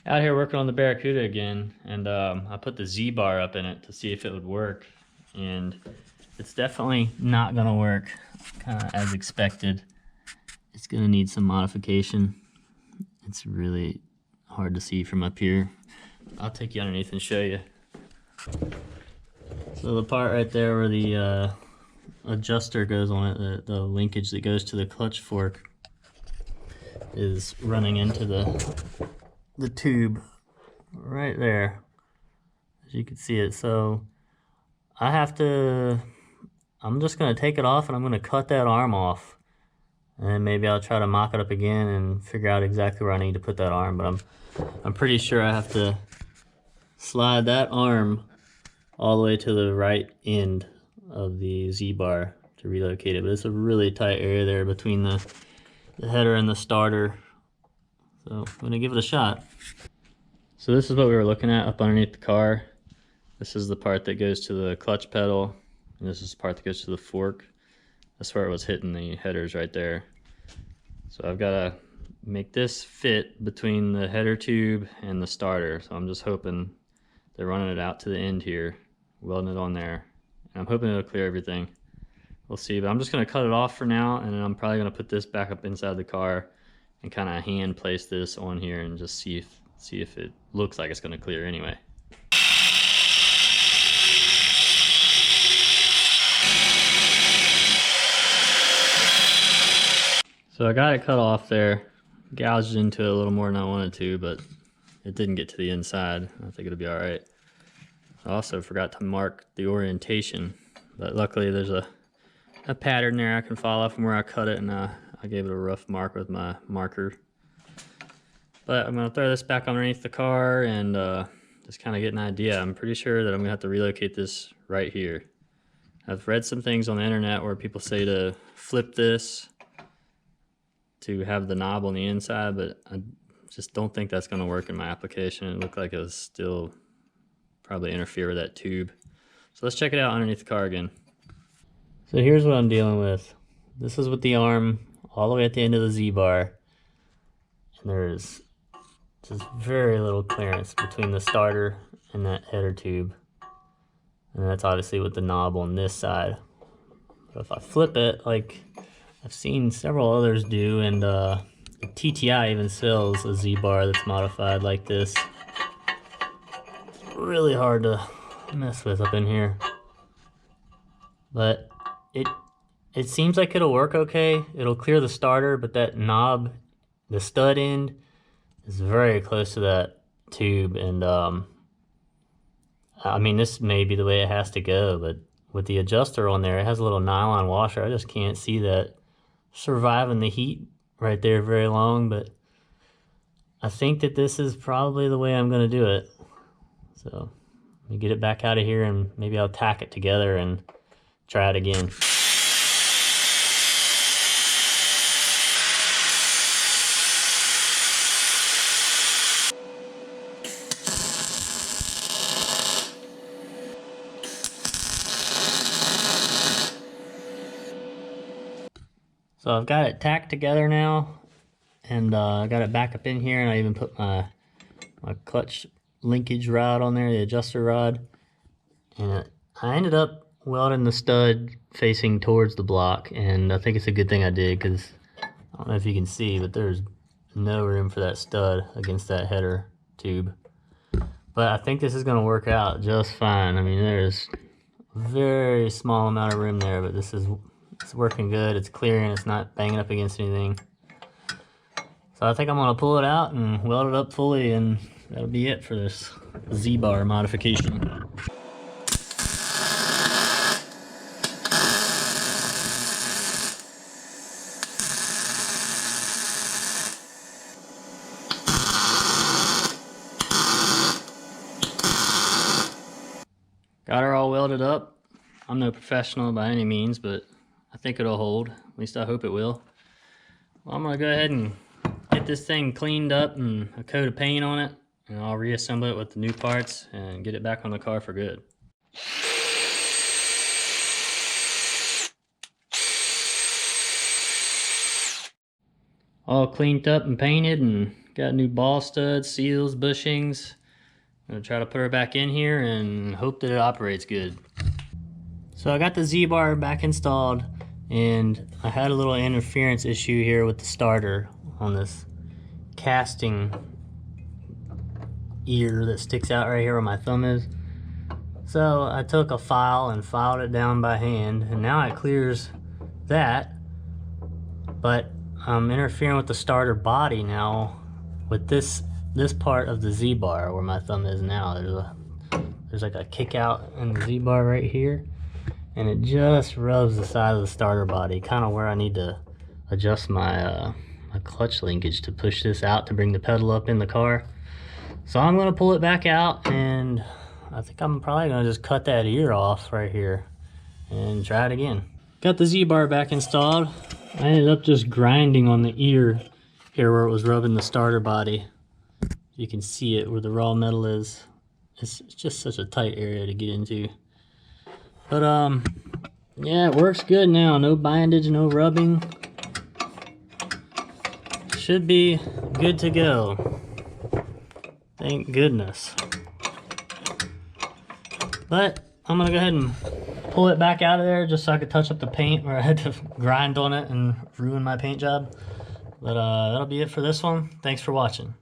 Out here working on the Barracuda again, and I put the Z-bar up in it to see if it would work, and it's definitely not gonna work kind of as expected. It's gonna need some modification. It's really hard to see from up here. I'll take you underneath and show you. So the part right there where the adjuster goes on it, the linkage that goes to the clutch fork, is running into the tube right there, as you can see it. So I'm just gonna take it off and I'm gonna cut that arm off, and then maybe I'll try to mock it up again and figure out exactly where I need to put that arm. But I'm pretty sure I have to slide that arm all the way to the right end of the Z-bar to relocate it. But it's a really tight area there between the header and the starter. So I'm gonna give it a shot. So this is what we were looking at up underneath the car. This is the part that goes to the clutch pedal, and this is the part that goes to the fork. That's where it was hitting the headers right there. So I've got to make this fit between the header tube and the starter. So I'm just hoping they're running it out to the end here, welding it on there. And I'm hoping it'll clear everything. We'll see, but I'm just gonna cut it off for now, and then I'm probably gonna put this back up inside the car and kind of hand place this on here and just see if it looks like it's gonna clear anyway. So I got it cut off there, gouged into it a little more than I wanted to, but it didn't get to the inside. I think it'll be all right. I also forgot to mark the orientation, but luckily there's a pattern there I can follow from where I cut it, and I gave it a rough mark with my marker. But I'm gonna throw this back underneath the car and just kind of get an idea. I'm pretty sure that I'm gonna have to relocate this right here. I've read some things on the internet where people say to flip this to have the knob on the inside, but I just don't think that's gonna work in my application. It looked like it was still probably interfere with that tube. So let's check it out underneath the car again. So here's what I'm dealing with. This is with the arm all the way at the end of the Z-bar, and there's just very little clearance between the starter and that header tube. And that's obviously with the knob on this side. But if I flip it, like I've seen several others do, and TTI even sells a Z-bar that's modified like this. It's really hard to mess with up in here. But it seems like it'll work okay. It'll clear the starter, but that knob, the stud end, is very close to that tube. And I mean, this may be the way it has to go, but with the adjuster on there, it has a little nylon washer. I just can't see that surviving the heat right there very long, but I think that this is probably the way I'm gonna do it. So let me get it back out of here, and maybe I'll tack it together and try it again. So I've got it tacked together now, and I got it back up in here, and I even put my clutch linkage rod on there, the adjuster rod. And I ended up welding the stud facing towards the block, and I think it's a good thing I did, because I don't know if you can see, but there's no room for that stud against that header tube. But I think this is going to work out just fine. I mean, there's a very small amount of room there, but it's working good. It's clearing, it's not banging up against anything. So I think I'm gonna pull it out and weld it up fully, and that'll be it for this Z-bar modification. Got her all welded up. I'm no professional by any means, but I think it'll hold. At least I hope it will. Well, I'm gonna go ahead and get this thing cleaned up and a coat of paint on it, and I'll reassemble it with the new parts and get it back on the car for good. all cleaned up and painted, and got new ball studs, seals, bushings. I'm gonna try to put her back in here and hope that it operates good. So I got the Z-bar back installed, and I had a little interference issue here with the starter on this casting ear that sticks out right here where my thumb is. So I took a file and filed it down by hand, and now it clears that, but I'm interfering with the starter body now with this part of the Z-bar where my thumb is now. There's like a kick out in the Z-bar right here, and it just rubs the side of the starter body, kind of where I need to adjust my my clutch linkage to push this out to bring the pedal up in the car. So I'm gonna pull it back out, and I think I'm probably gonna just cut that ear off right here and try it again. Got the Z-bar back installed. I ended up just grinding on the ear here where it was rubbing the starter body. You can see it where the raw metal is. It's just such a tight area to get into. But yeah, it works good now. No bindage, no rubbing. Should be good to go. Thank goodness. But I'm gonna go ahead and pull it back out of there just so I could touch up the paint where I had to grind on it and ruin my paint job. But that'll be it for this one. Thanks for watching.